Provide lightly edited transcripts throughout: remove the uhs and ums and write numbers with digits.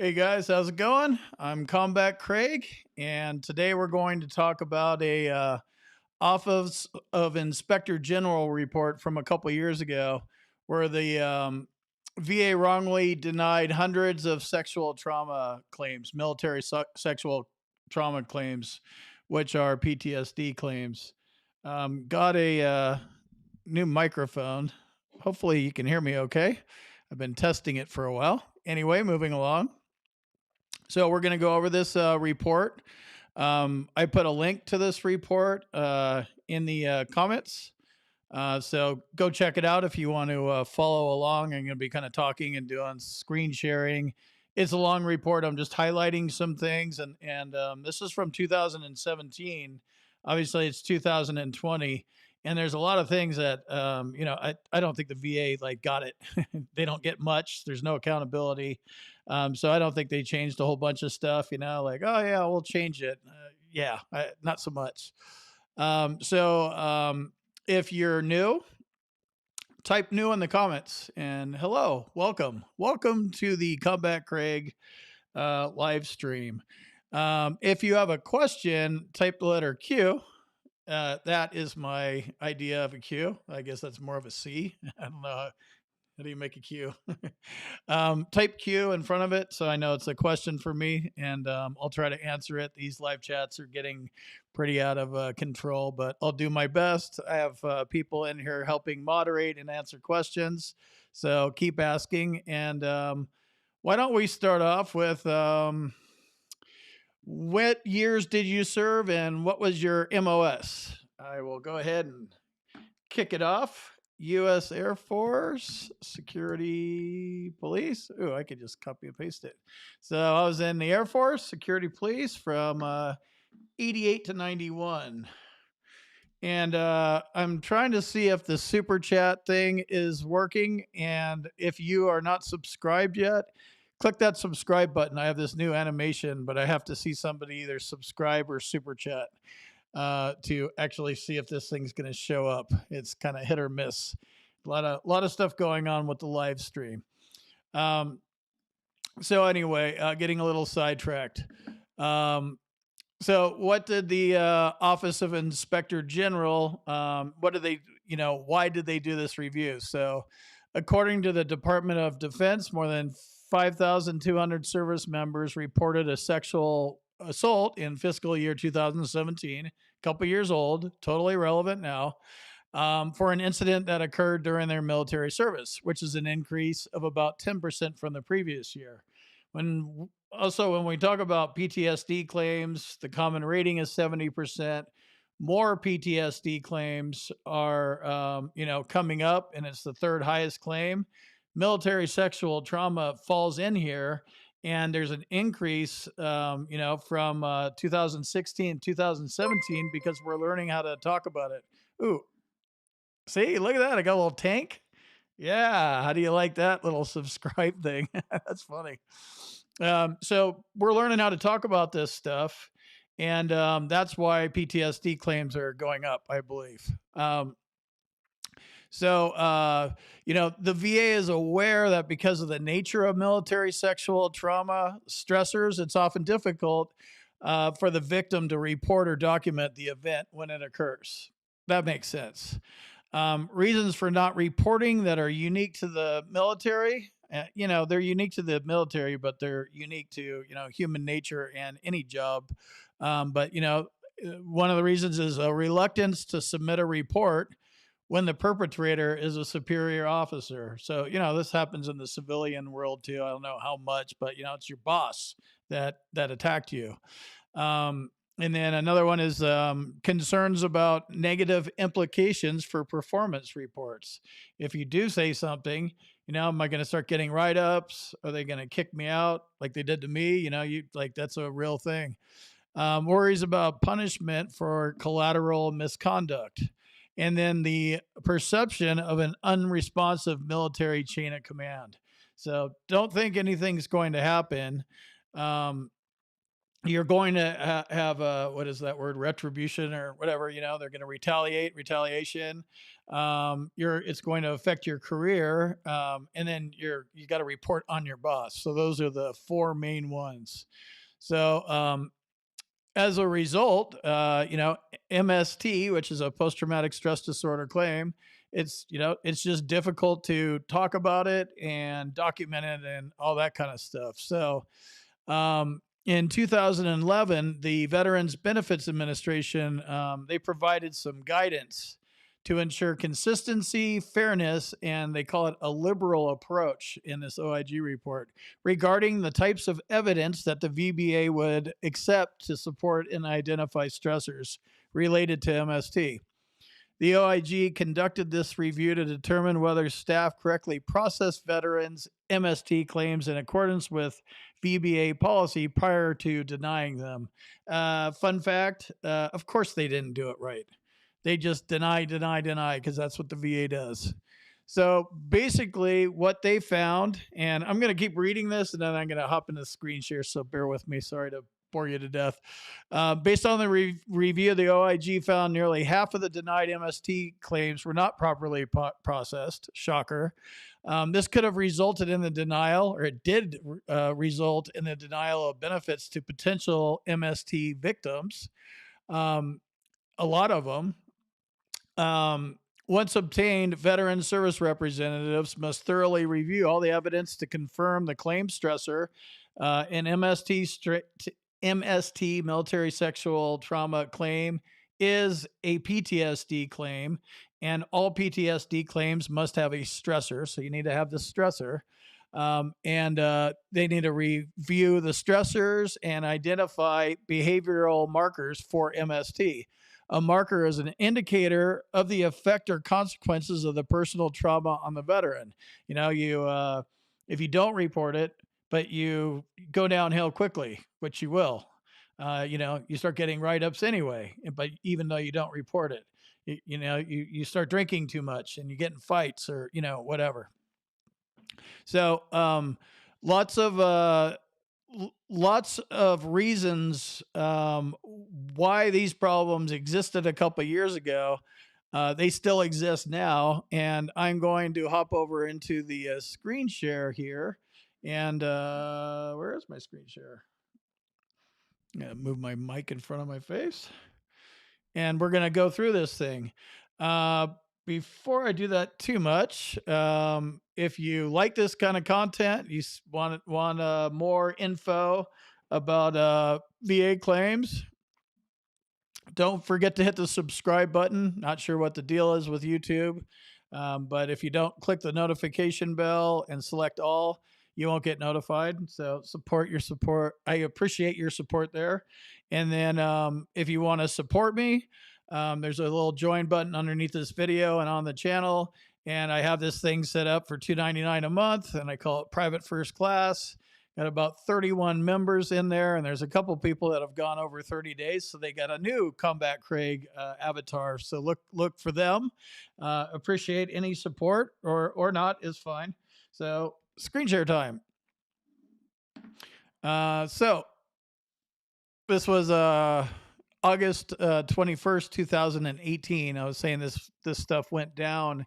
Hey guys, how's it going? I'm Combat Craig, and today we're going to talk about a Office of Inspector General report from a couple years ago, where the VA wrongly denied hundreds of sexual trauma claims, military sexual trauma claims, which are PTSD claims. Got a new microphone. Hopefully, you can hear me okay. I've been testing it for a while. Anyway, moving along. So we're going to go over this report. I put a link to this report in the comments. So go check it out if you want to follow along. I'm going to be kind of talking and doing screen sharing. It's a long report. I'm just highlighting some things, and this is from 2017. Obviously, it's 2020, and there's a lot of things that I don't think the VA like got it. They don't get much. There's no accountability, so I don't think they changed a whole bunch of stuff. Like, oh yeah, we'll change it. Not so much. If you're new, type new in the comments, and hello, welcome to the Comeback Craig live stream. If you have a question, type the letter Q. That is my idea of a Q. I guess that's more of a C. I don't know. How do you make a Q? Type Q in front of it so I know it's a question for me, and I'll try to answer it. These live chats are getting pretty out of control, but I'll do my best. I have people in here helping moderate and answer questions, so keep asking. And why don't we start off with what years did you serve and what was your MOS? I will go ahead and kick it off. U.S. Air Force, Security Police. Ooh, I could just copy and paste it. So I was in the Air Force, Security Police from 88 to 91. And I'm trying to see if the super chat thing is working. And if you are not subscribed yet, click that subscribe button. I have this new animation, but I have to see somebody either subscribe or super chat to actually see if this thing's going to show up. It's kind of hit or miss. A lot of stuff going on with the live stream. So anyway, getting a little sidetracked. So what did the Office of Inspector General? What did they? Why did they do this review? So, according to the Department of Defense, more than 5,200 service members reported a sexual assault in fiscal year 2017. A couple years old, totally relevant now. For an incident that occurred during their military service, which is an increase of about 10% from the previous year. When we talk about PTSD claims, the common rating is 70%. More PTSD claims are, coming up, and it's the third highest claim. Military sexual trauma falls in here, and there's an increase, from 2016, 2017, because we're learning how to talk about it. Ooh, see, look at that! I got a little tank. Yeah, how do you like that little subscribe thing? That's funny. So we're learning how to talk about this stuff, and that's why PTSD claims are going up, I believe. The VA is aware that because of the nature of military sexual trauma stressors, it's often difficult for the victim to report or document the event when it occurs. That makes sense. Reasons for not reporting that are unique to the military. They're unique to the military, but they're unique to, human nature and any job. One of the reasons is a reluctance to submit a report when the perpetrator is a superior officer. So, this happens in the civilian world too. I don't know how much, but, it's your boss that attacked you. And then another one is concerns about negative implications for performance reports. If you do say something, am I going to start getting write-ups? Are they going to kick me out like they did to me? That's a real thing. Worries about punishment for collateral misconduct. And then the perception of an unresponsive military chain of command. So don't think anything's going to happen. you're going to have what is that word, retribution or whatever, they're going to retaliation. It's going to affect your career, and then you got to report on your boss. So those are the four main ones. So as a result, MST, which is a post-traumatic stress disorder claim, it's just difficult to talk about it and document it and all that kind of stuff. So in 2011, the Veterans Benefits Administration, they provided some guidance to ensure consistency, fairness, and they call it a liberal approach in this OIG report regarding the types of evidence that the VBA would accept to support and identify stressors related to MST. The OIG conducted this review to determine whether staff correctly processed veterans' MST claims in accordance with VBA policy prior to denying them. Fun fact, of course they didn't do it right. They just deny, because that's what the VA does. So basically, what they found, and I'm going to keep reading this, and then I'm going to hop into the screen share, so bear with me. Sorry to bore you to death. Based on the review, the OIG found nearly half of the denied MST claims were not properly processed. Shocker. This could have resulted in the denial, or it did result in the denial of benefits to potential MST victims. A lot of them. Once obtained, veteran service representatives must thoroughly review all the evidence to confirm the claim stressor in MST, military sexual trauma claim, is a PTSD claim, and all PTSD claims must have a stressor. So you need to have the stressor. And they need to review the stressors and identify behavioral markers for MST. A marker is an indicator of the effect or consequences of the personal trauma on the veteran. If you don't report it, but you go downhill quickly, which you will, you start getting write-ups anyway, but even though you don't report it, you start drinking too much and you get in fights or, whatever. So lots of reasons why these problems existed a couple of years ago. They still exist now, and I'm going to hop over into the screen share here. And where is my screen share? I'm gonna move my mic in front of my face, and we're gonna go through this thing. Uh, Before I do that too much, if you like this kind of content, you want more info about VA claims, don't forget to hit the subscribe button. Not sure what the deal is with YouTube, but if you don't click the notification bell and select all, you won't get notified. So support your support. I appreciate your support there. And then if you want to support me, there's a little join button underneath this video and on the channel. And I have this thing set up for $2.99 a month, and I call it Private First Class. Got about 31 members in there, and there's a couple people that have gone over 30 days, so they got a new Combat Craig avatar. So look for them. Appreciate any support or not is fine. So screen share time. So this was August 21st, 2018. I was saying this stuff went down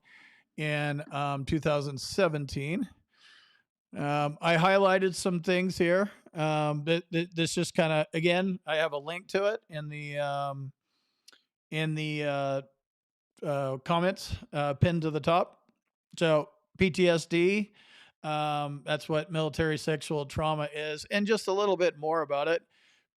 in 2017. I highlighted some things here. This just kind of, again, I have a link to it in the comments pinned to the top. So PTSD, that's what military sexual trauma is, and just a little bit more about it.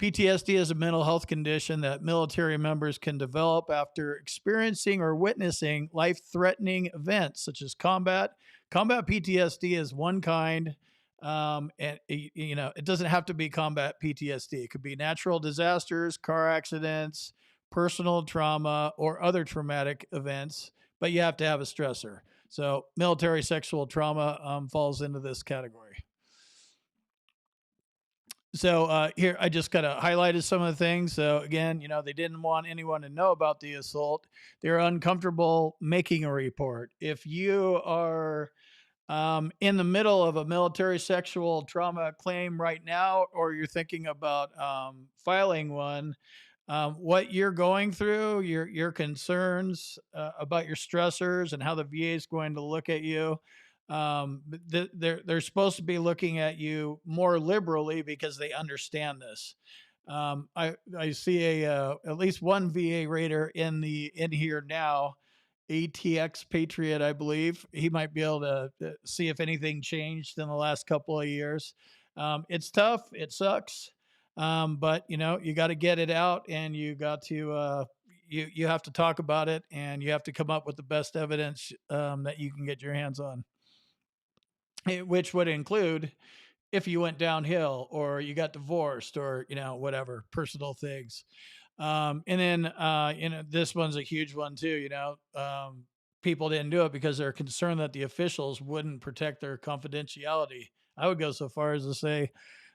PTSD is a mental health condition that military members can develop after experiencing or witnessing life-threatening events such as combat. Combat PTSD is one kind, and it doesn't have to be combat PTSD. It could be natural disasters, car accidents, personal trauma, or other traumatic events, but you have to have a stressor. So military sexual trauma falls into this category. So here, I just kind of highlighted some of the things. So again, they didn't want anyone to know about the assault. They're uncomfortable making a report. If you are in the middle of a military sexual trauma claim right now, or you're thinking about filing one, what you're going through, your concerns about your stressors and how the VA is going to look at you. They're supposed to be looking at you more liberally because they understand this. I see at least one VA rater in here now, ATX Patriot, I believe. He might be able to see if anything changed in the last couple of years. It's tough. It sucks. But you got to get it out, and you got to you have to talk about it, and you have to come up with the best evidence that you can get your hands on, which would include if you went downhill or you got divorced or whatever personal things. And then this one's a huge one too. People didn't do it because they're concerned that the officials wouldn't protect their confidentiality. I would go so far as to say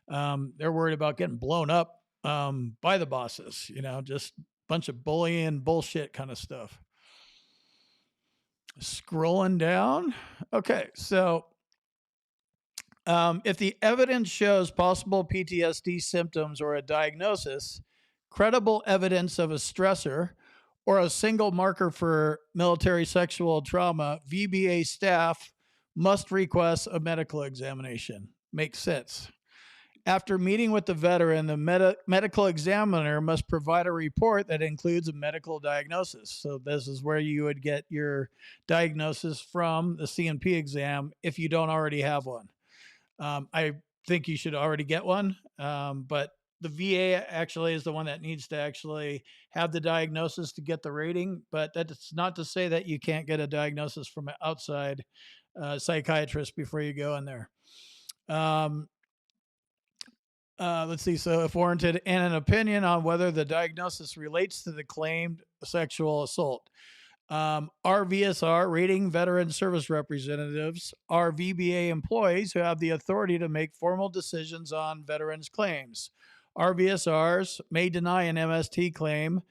they're worried about getting blown up by the bosses. Just a bunch of bullying bullshit kind of stuff. Scrolling down. Okay, so if the evidence shows possible PTSD symptoms or a diagnosis, credible evidence of a stressor, or a single marker for military sexual trauma, VBA staff must request a medical examination. Makes sense. After meeting with the veteran, the medical examiner must provide a report that includes a medical diagnosis. So, this is where you would get your diagnosis from the CNP exam if you don't already have one. I think you should already get one, but the VA actually is the one that needs to actually have the diagnosis to get the rating. But that's not to say that you can't get a diagnosis from an outside psychiatrist before you go in there. Let's see. So, if warranted, and an opinion on whether the diagnosis relates to the claimed sexual assault. RVSR, rating veteran service representatives, are VBA employees who have the authority to make formal decisions on veterans' claims. RVSRs may deny an MST claim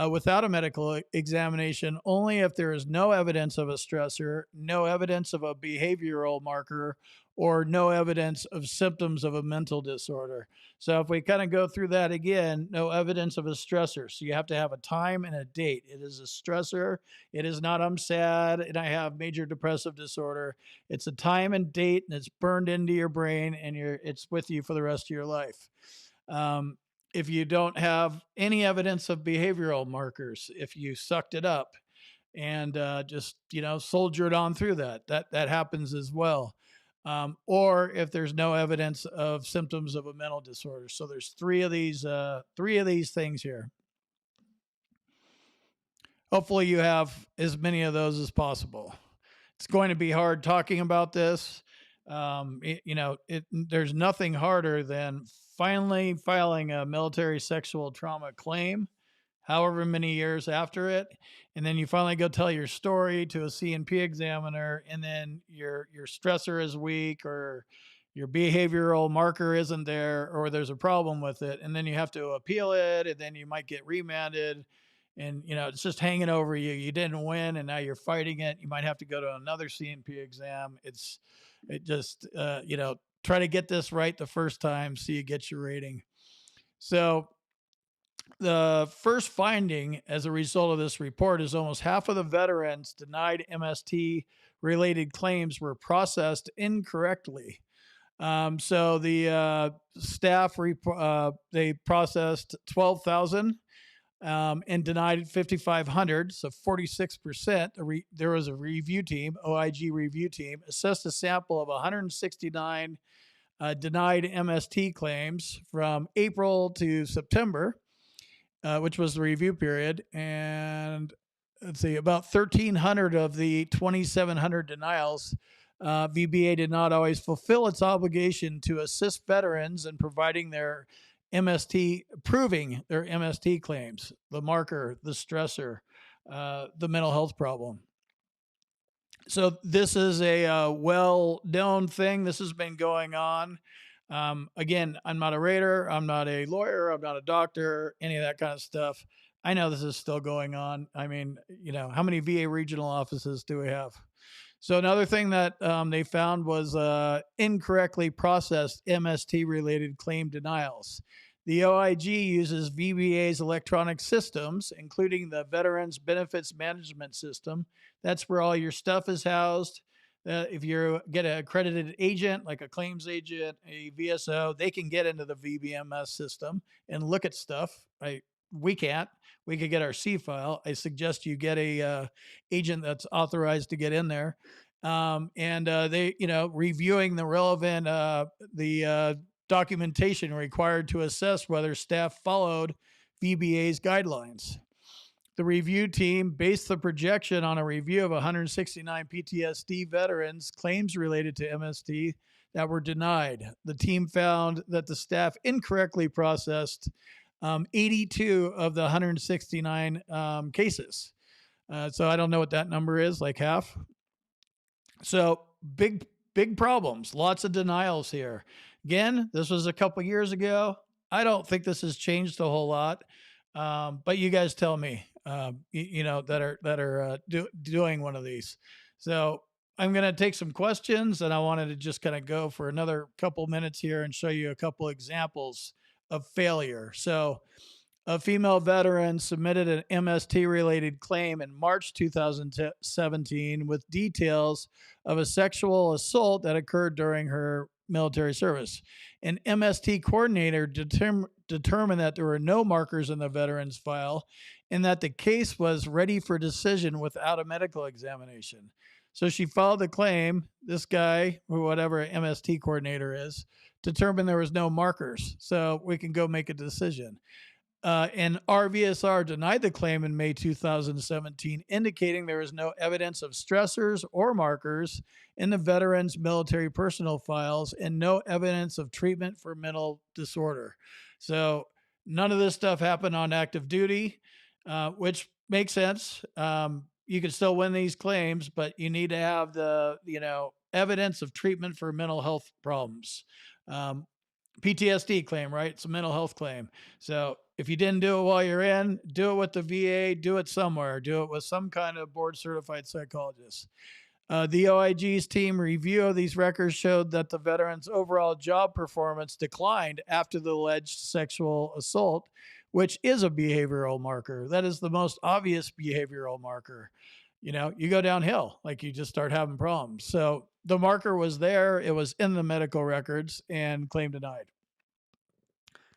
without a medical examination only if there is no evidence of a stressor, no evidence of a behavioral marker, or no evidence of symptoms of a mental disorder. So if we kind of go through that again, no evidence of a stressor. So you have to have a time and a date. It is a stressor. It is not, I'm sad and I have major depressive disorder. It's a time and date, and it's burned into your brain, and it's with you for the rest of your life. If you don't have any evidence of behavioral markers, if you sucked it up and just soldiered on through that happens as well. Or if there's no evidence of symptoms of a mental disorder. So there's three of these things here. Hopefully you have as many of those as possible. It's going to be hard talking about this. There's nothing harder than finally filing a military sexual trauma claim, however many years after it, and then you finally go tell your story to a CNP examiner, and then your stressor is weak, or your behavioral marker isn't there, or there's a problem with it, and then you have to appeal it, and then you might get remanded, and it's just hanging over you. You didn't win, and now you're fighting it. You might have to go to another CNP exam. Try to get this right the first time so you get your rating. So the first finding as a result of this report is almost half of the veterans denied MST related claims were processed incorrectly. So the staff they processed 12,000 and denied 5,500, so 46%. There was a review team, OIG review team, assessed a sample of 169 denied MST claims from April to September, which was the review period. And let's see, about 1,300 of the 2,700 denials, VBA did not always fulfill its obligation to assist veterans in proving their MST claims, the marker, the stressor, the mental health problem. So this is a well-known thing. This has been going on. Again, I'm not a rater. I'm not a lawyer. I'm not a doctor, any of that kind of stuff. I know this is still going on. I mean, how many VA regional offices do we have? So another thing that they found was incorrectly processed MST related claim denials. The OIG uses VBA's electronic systems, including the Veterans Benefits Management System. That's where all your stuff is housed. If you get an accredited agent, like a claims agent, a VSO, they can get into the VBMS system and look at stuff. We can't. We could get our C file. I suggest you get a agent that's authorized to get in there, and they, reviewing the relevant documentation required to assess whether staff followed VBA's guidelines. The review team based the projection on a review of 169 PTSD veterans' claims related to MST that were denied. The team found that the staff incorrectly processed 82 of the 169 cases. So I don't know what that number is, like half. So big problems, lots of denials here. Again, this was a couple years ago. I don't think this has changed a whole lot. But you guys tell me, that are doing one of these. So I'm going to take some questions, and I wanted to just kind of go for another couple minutes here and show you a couple examples of failure. So a female veteran submitted an MST related claim in March 2017 with details of a sexual assault that occurred during her military service. An MST coordinator determined that there were no markers in the veteran's file and that the case was ready for decision without a medical examination. So she filed the claim. This guy, or whatever MST coordinator is, determined there was no markers. So we can go make a decision. And RVSR denied the claim in May 2017, indicating there is no evidence of stressors or markers in the veteran's military personnel files and no evidence of treatment for mental disorder. So none of this stuff happened on active duty, which makes sense. You can still win these claims, but you need to have the, evidence of treatment for mental health problems. PTSD claim, right? It's a mental health claim. So if you didn't do it while you're in, do it with the VA, do it somewhere, do it with some kind of board certified psychologist. The OIG's team review of these records showed that the veteran's overall job performance declined after the alleged sexual assault, which is a behavioral marker. That is the most obvious behavioral marker. You go downhill, like you just start having problems. So the marker was there, it was in the medical records, and claim denied.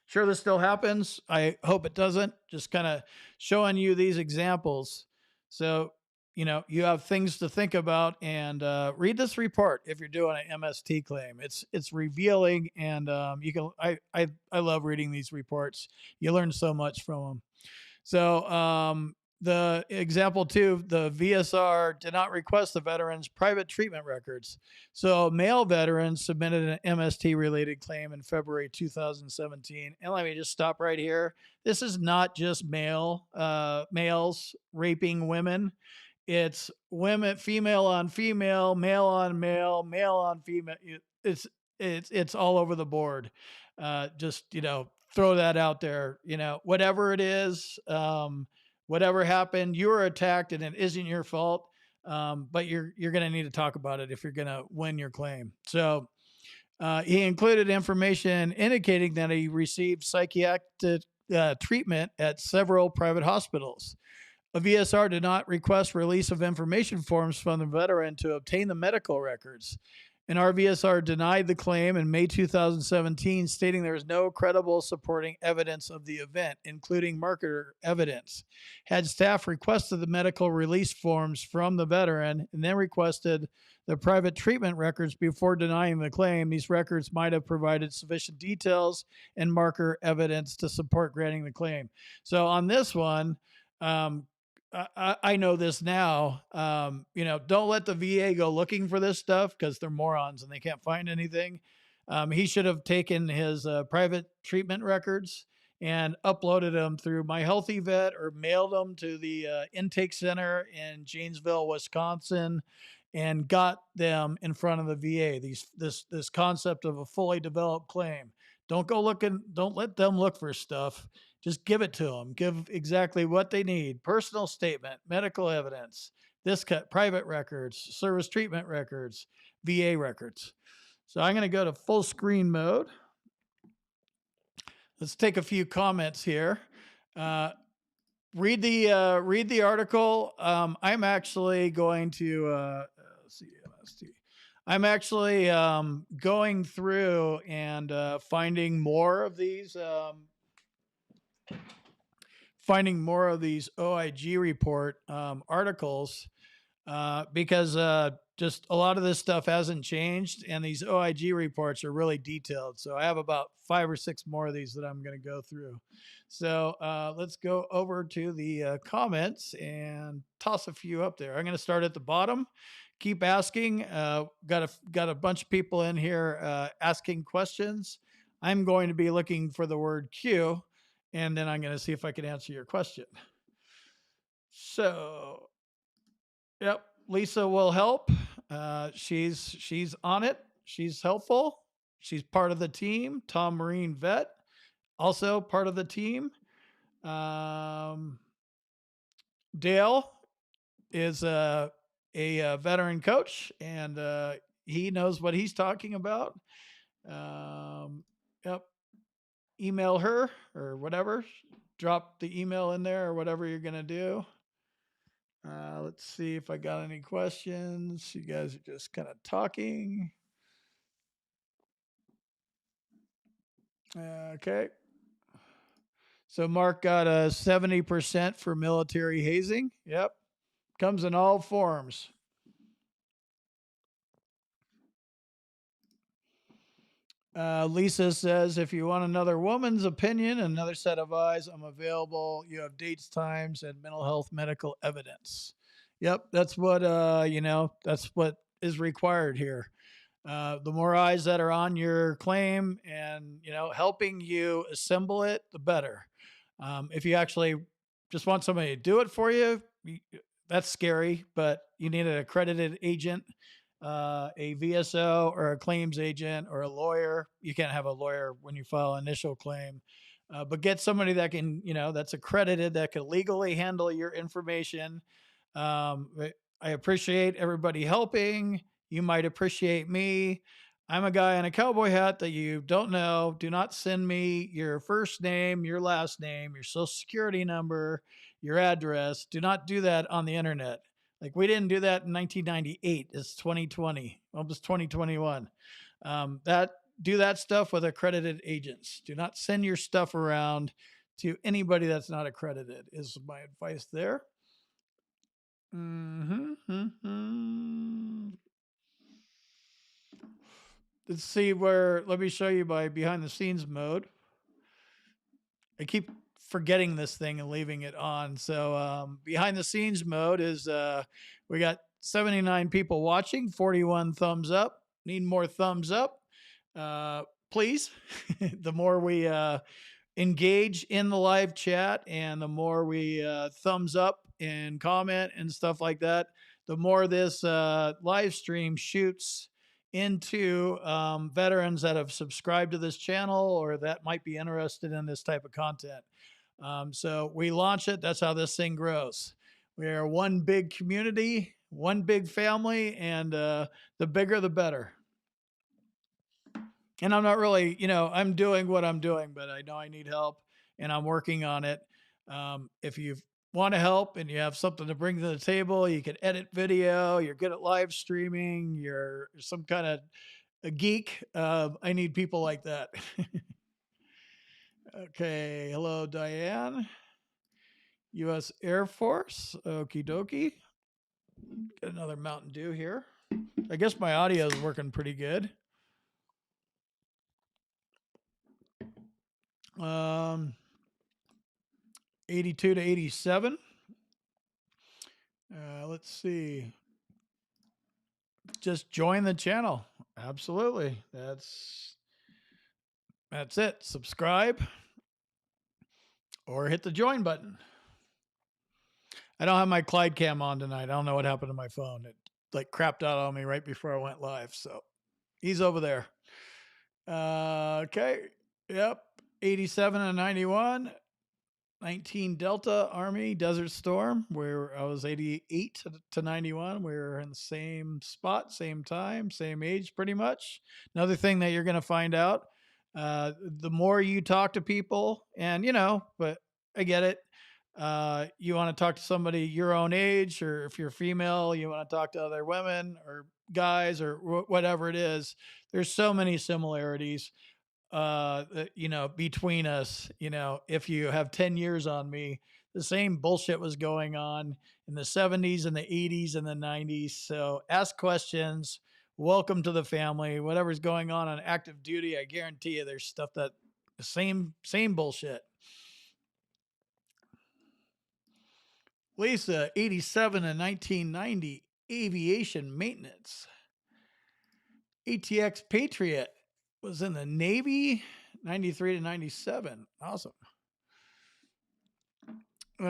Sure, this still happens. I hope it doesn't. Just kind of showing you these examples. So, you have things to think about, and read this report if you're doing an MST claim. It's revealing, and you can. I love reading these reports. You learn so much from them. So the example two, the VSR did not request the veteran's private treatment records. So male veterans submitted an MST related claim in February 2017. And let me just stop right here. This is not just males raping women. It's women, female on female, male on male, male on female. It's all over the board. Just throw that out there. Whatever it is, whatever happened, you were attacked, and it isn't your fault. But you're going to need to talk about it if you're going to win your claim. So he included information indicating that he received psychiatric treatment at several private hospitals. A VSR did not request release of information forms from the veteran to obtain the medical records. An RVSR denied the claim in May 2017, stating there is no credible supporting evidence of the event, including marker evidence. Had staff requested the medical release forms from the veteran and then requested the private treatment records before denying the claim, these records might have provided sufficient details and marker evidence to support granting the claim. So on this one, I know this now. Don't let the VA go looking for this stuff because they're morons and they can't find anything. He should have taken his private treatment records and uploaded them through My Healthy Vet or mailed them to the intake center in Janesville, Wisconsin, and got them in front of the VA. This concept of a fully developed claim. Don't go looking. Don't let them look for stuff. Just give it to them. Give exactly what they need. Personal statement, medical evidence, this cut, private records, service treatment records, VA records. So I'm going to go to full screen mode. Let's take a few comments here. Read the article. I'm actually going to let's see. I'm actually going through and finding more of these OIG report articles because just a lot of this stuff hasn't changed, and these OIG reports are really detailed. So I have about 5 or 6 more of these that I'm going to go through. So let's go over to the comments and toss a few up there. I'm going to start at the bottom. Keep asking. Got a bunch of people in here asking questions. I'm going to be looking for the word Q, and then I'm going to see if I can answer your question. So, yep, Lisa will help. She's on it. She's helpful. She's part of the team. Tom Marine vet, also part of the team. Dale is a veteran coach, and he knows what he's talking about. Yep. Email her or whatever. Drop the email in there or whatever you're going to do. Let's see if I got any questions. You guys are just kind of talking. Okay. So Mark got a 70% for military hazing. Yep. Comes in all forms. Lisa says, if you want another woman's opinion, another set of eyes, I'm available. You have dates, times, and mental health medical evidence. Yep, that's what that's what is required here. The more eyes that are on your claim and helping you assemble it, the better. If you actually just want somebody to do it for you, that's scary, but you need an accredited agent, a VSO or a claims agent or a lawyer. You can't have a lawyer when you file an initial claim, but get somebody that can, that's accredited, that can legally handle your information. I appreciate everybody helping. You might appreciate me. I'm a guy in a cowboy hat that you don't know. Do not send me your first name, your last name, your social security number, your address. Do not do that on the internet. Like, we didn't do that in 1998. It's 2020, almost 2021. Do that stuff with accredited agents. Do not send your stuff around to anybody that's not accredited, is my advice there. Let's see let me show you my behind the scenes mode. I keep forgetting this thing and leaving it on. So behind the scenes mode is we got 79 people watching, 41 thumbs up. Need more thumbs up. Please. The more we engage in the live chat and the more we thumbs up and comment and stuff like that, the more this live stream shoots into veterans that have subscribed to this channel or that might be interested in this type of content. So we launch it. That's how this thing grows. We are one big community, one big family, and the bigger, the better. And I'm not really, I'm doing what I'm doing, but I know I need help and I'm working on it. If you want to help and you have something to bring to the table, you can edit video, you're good at live streaming, you're some kind of a geek. I need people like that. Okay. Hello, Diane. U.S. Air Force. Okie dokie. Get another Mountain Dew here. I guess my audio is working pretty good. 82 to 87. Let's see. Just join the channel. Absolutely. That's it. Subscribe or hit the join button. I don't have my Clyde cam on tonight. I don't know what happened to my phone. It crapped out on me right before I went live. So he's over there. Okay. Yep. 87 and 91. 19 Delta Army Desert Storm, where I was 88 to 91. We were in the same spot, same time, same age, pretty much. Another thing that you're going to find out, the more you talk to people, and but I get it. You want to talk to somebody your own age, or if you're female, you want to talk to other women or guys or whatever it is. There's so many similarities between us. If you have 10 years on me, the same bullshit was going on in the 70s and the 80s and the 90s. So ask questions. Welcome to the family. Whatever's going on active duty, I guarantee you there's stuff that same bullshit. Lisa, 87 and 1990, aviation maintenance. ATX Patriot was in the Navy, 93 to 97. Awesome. Okay.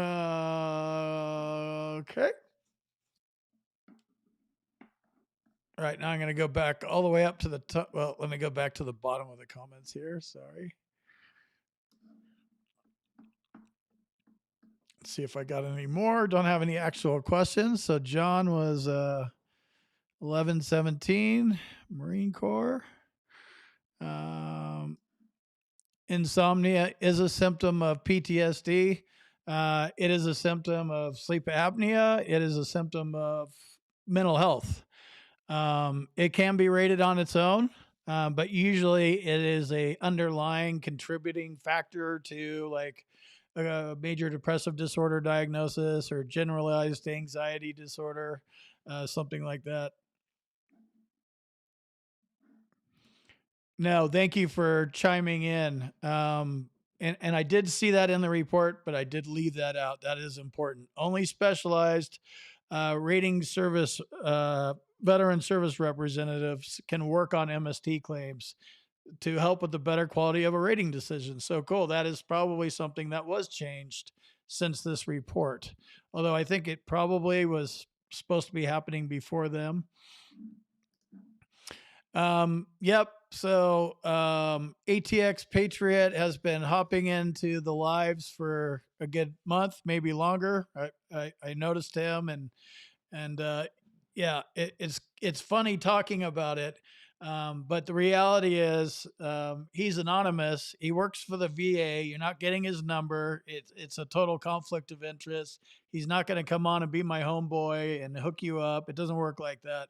All right, now I'm going to go back all the way up to the top. Well, let me go back to the bottom of the comments here. Sorry. Let's see if I got any more. Don't have any actual questions. So John was 1117, Marine Corps. Insomnia is a symptom of PTSD. It is a symptom of sleep apnea. It is a symptom of mental health. It can be rated on its own, but usually it is a underlying contributing factor to like a major depressive disorder diagnosis or generalized anxiety disorder, something like that. No, thank you for chiming in. And I did see that in the report, but I did leave that out. That is important. Only specialized rating service veteran service representatives can work on MST claims to help with the better quality of a rating decision. So cool. That is probably something that was changed since this report. Although I think it probably was supposed to be happening before them. Yep. So ATX Patriot has been hopping into the lives for a good month, maybe longer. I noticed him, and yeah, it's funny talking about it. But the reality is, he's anonymous. He works for the VA. You're not getting his number. It's a total conflict of interest. He's not going to come on and be my homeboy and hook you up. It doesn't work like that.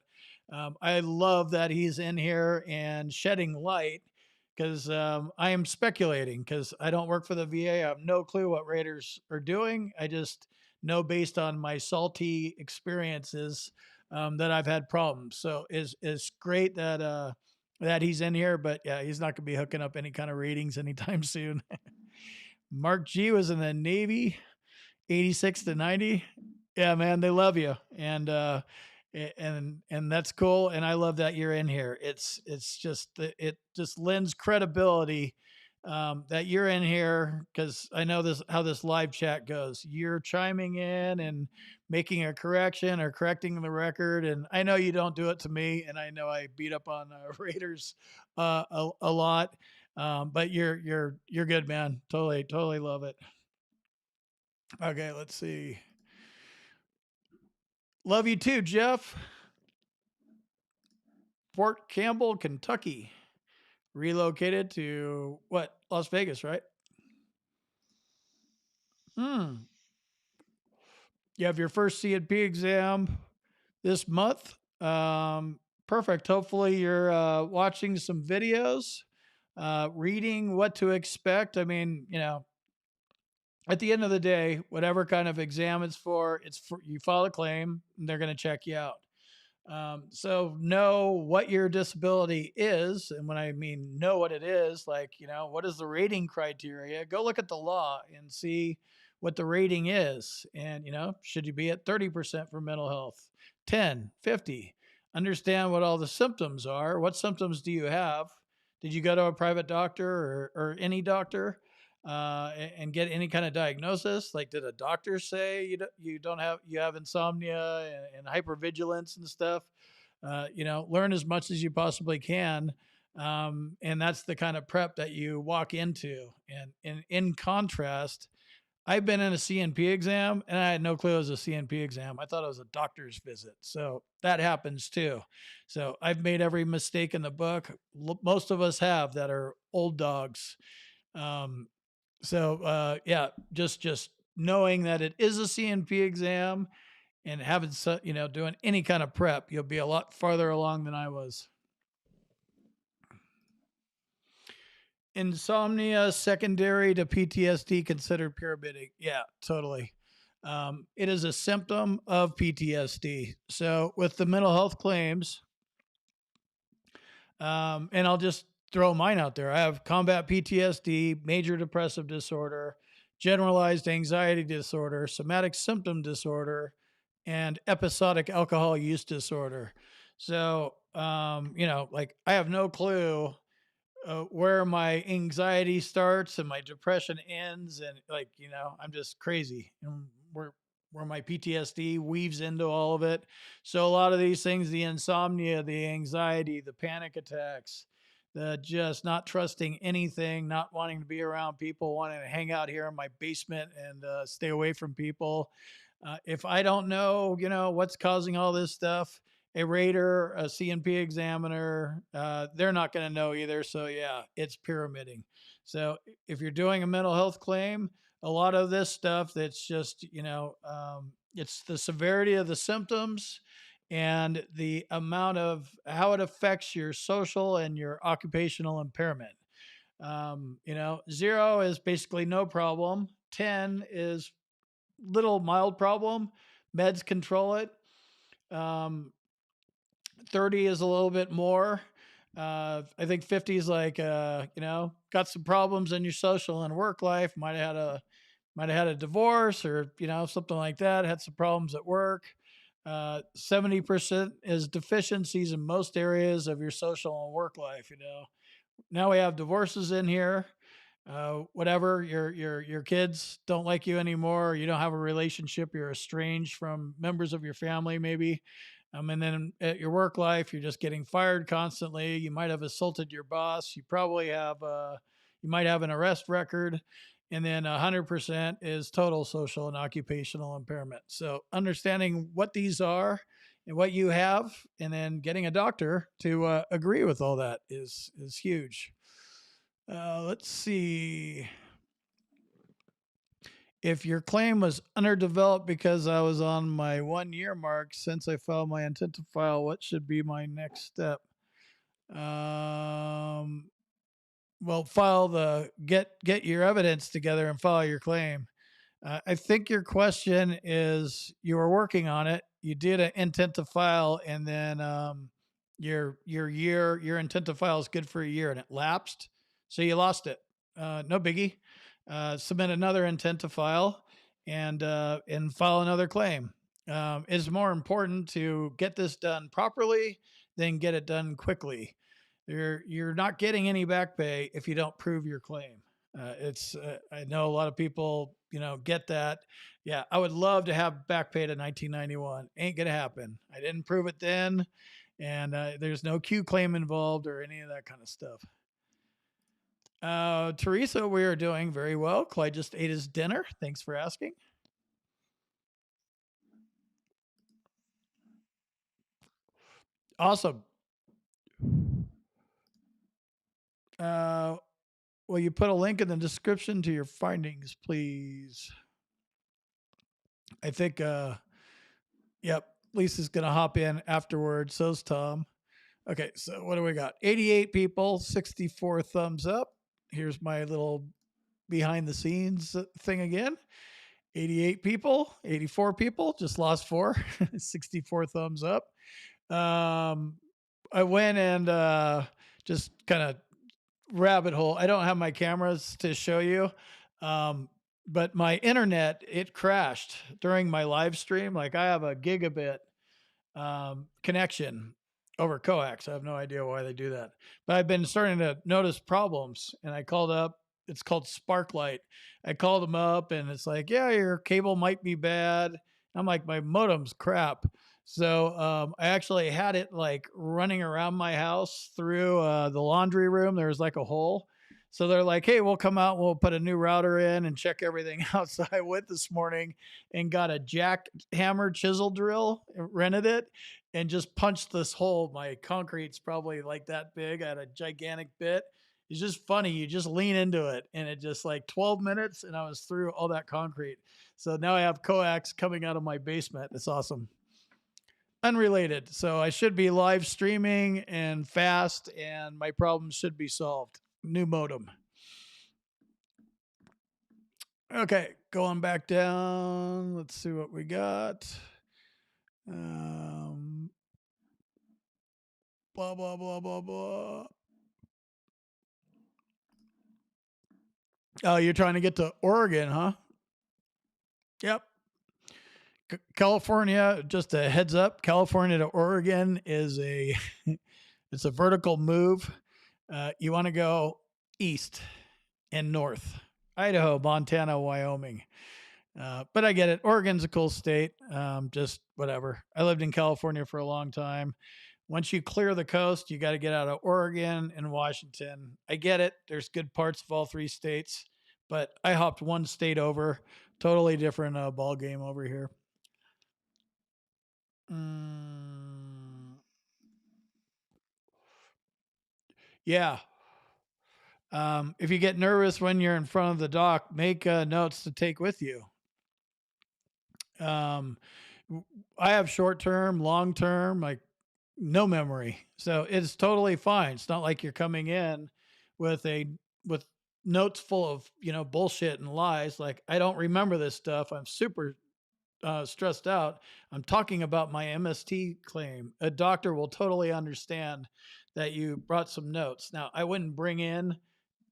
I love that he's in here and shedding light because I am speculating because I don't work for the VA. I have no clue what Raiders are doing. I just know based on my salty experiences that I've had problems. So it's great that that he's in here, but yeah, he's not going to be hooking up any kind of ratings anytime soon. Mark G was in the Navy, 86 to 90. Yeah, man, they love you. And that's cool. And I love that you're in here. It's just, it just lends credibility that you're in here because I know this how this live chat goes. You're chiming in and making a correction or correcting the record, and I know you don't do it to me, and I know I beat up on Raiders a lot, but you're good, man. Totally love it. Okay, let's see. Love you too, Jeff. Fort Campbell, Kentucky. Relocated to what? Las Vegas, right? Hmm. You have your first C&P exam this month. Perfect. Hopefully, you're watching some videos, reading what to expect. I mean, at the end of the day, whatever kind of exam it's for you file a claim, and they're going to check you out. So know what your disability is. And when I mean know what it is, like, what is the rating criteria? Go look at the law and see what the rating is. And, should you be at 30% for mental health, 10, 50? Understand what all the symptoms are. What symptoms do you have? Did you go to a private doctor or any doctor? And get any kind of diagnosis? Like, did a doctor say you have insomnia and hypervigilance and stuff? Learn as much as you possibly can, and that's the kind of prep that you walk into. And in contrast, I've been in a CNP exam and I had no clue it was a CNP exam. I thought it was a doctor's visit. So that happens too. So I've made every mistake in the book. Most of us have that are old dogs. Um, yeah, just knowing that it is a CNP exam and having doing any kind of prep, you'll be a lot farther along than I was. Insomnia secondary to PTSD considered pyramiding. Yeah, totally. It is a symptom of PTSD. So with the mental health claims, and I'll just throw mine out there. I have combat PTSD, major depressive disorder, generalized anxiety disorder, somatic symptom disorder, and episodic alcohol use disorder. So, like I have no clue where my anxiety starts and my depression ends, and I'm just crazy, and where my PTSD weaves into all of it. So a lot of these things, the insomnia, the anxiety, the panic attacks, the just not trusting anything, not wanting to be around people, wanting to hang out here in my basement and stay away from people. If I don't know, what's causing all this stuff, a rater, a CNP examiner, they're not going to know either. So yeah, it's pyramiding. So if you're doing a mental health claim, a lot of this stuff that's just, it's the severity of the symptoms and the amount of how it affects your social and your occupational impairment. 0 is basically no problem. 10 is little mild problem. Meds control it. Um, 30 is a little bit more. I think 50 is like, got some problems in your social and work life. Might have had a divorce or, something like that. Had some problems at work. 70% is deficiencies in most areas of your social and work life. Now we have divorces in here. Whatever your kids don't like you anymore, you don't have a relationship, you're estranged from members of your family maybe. And then at your work life, you're just getting fired constantly. You might have assaulted your boss. You might have an arrest record. And then 100% is total social and occupational impairment. So understanding what these are and what you have, and then getting a doctor to agree with all that is huge. Let's see. If your claim was underdeveloped because I was on my 1 year mark since I filed my intent to file, what should be my next step? Um, well, get your evidence together and file your claim. I think your question is you were working on it. You did an intent to file, and then your intent to file is good for a year, and it lapsed, so you lost it. No biggie. Submit another intent to file, and file another claim. It's more important to get this done properly than get it done quickly. You're not getting any back pay if you don't prove your claim. It's I know a lot of people get that. Yeah, I would love to have back pay to 1991. Ain't gonna happen. I didn't prove it then, and there's no Q claim involved or any of that kind of stuff. Teresa, we are doing very well. Clyde just ate his dinner. Thanks for asking. Awesome. Uh, will you put a link in the description to your findings, please? I think yep, Lisa's gonna hop in afterwards. So's Tom. Okay, so what do we got? 88 people, 64 thumbs up. Here's my little behind the scenes thing again. 88 people, 84 people, just lost 4, 64 thumbs up. I went and just kind of rabbit hole. I don't have my cameras to show you. But my internet, it crashed during my live stream. Like I have a gigabit connection over coax. I have no idea why they do that, but I've been starting to notice problems, and I called up. It's called Sparklight. I called them up, and it's like, yeah, your cable might be bad. I'm like, my modem's crap. So I actually had it like running around my house through the laundry room. There was like a hole. So they're like, hey, we'll come out, we'll put a new router in and check everything out. So I went this morning and got a jackhammer chisel drill, rented it, and just punched this hole. My concrete's probably like that big. I had a gigantic bit. It's just funny. You just lean into it, and it just like 12 minutes, and I was through all that concrete. So now I have coax coming out of my basement. It's awesome. Unrelated. So I should be live streaming and fast, and my problems should be solved. New modem. Okay, going back down. Let's see what we got. Um, blah, blah, blah, blah, blah. Oh, you're trying to get to Oregon, huh? Yep. California, just a heads up, California to Oregon is a it's a vertical move. You want to go east and north. Idaho, Montana, Wyoming. But I get it. Oregon's a cool state. Just whatever. I lived in California for a long time. Once you clear the coast, you got to get out of Oregon and Washington. I get it. There's good parts of all three states, but I hopped one state over. Totally different ball game over here. Mm, yeah. If you get nervous when you're in front of the dock, make notes to take with you. Um, I have short term, long term, like no memory, so it's totally fine. It's not like you're coming in with with notes full of bullshit and lies. Like I don't remember this stuff. I'm super stressed out. I'm talking about my MST claim. A doctor will totally understand that you brought some notes. Now I wouldn't bring in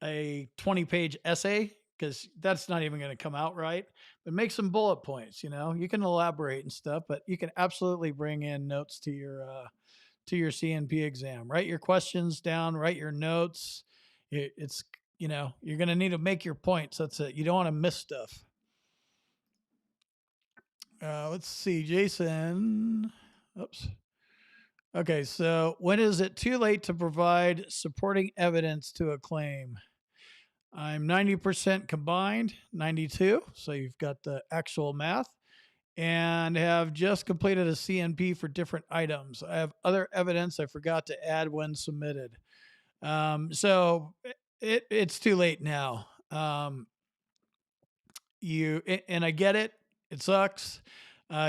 a 20-page essay because that's not even going to come out right. But make some bullet points. You can elaborate and stuff, but you can absolutely bring in notes to your CNP exam. Write your questions down. Write your notes. It's you're going to need to make your points. That's it. You don't want to miss stuff. Let's see, Jason. Oops. Okay, so when is it too late to provide supporting evidence to a claim? I'm 90% combined, 92. So you've got the actual math, and have just completed a CNP for different items. I have other evidence I forgot to add when submitted. So it's too late now. And I get it. It sucks.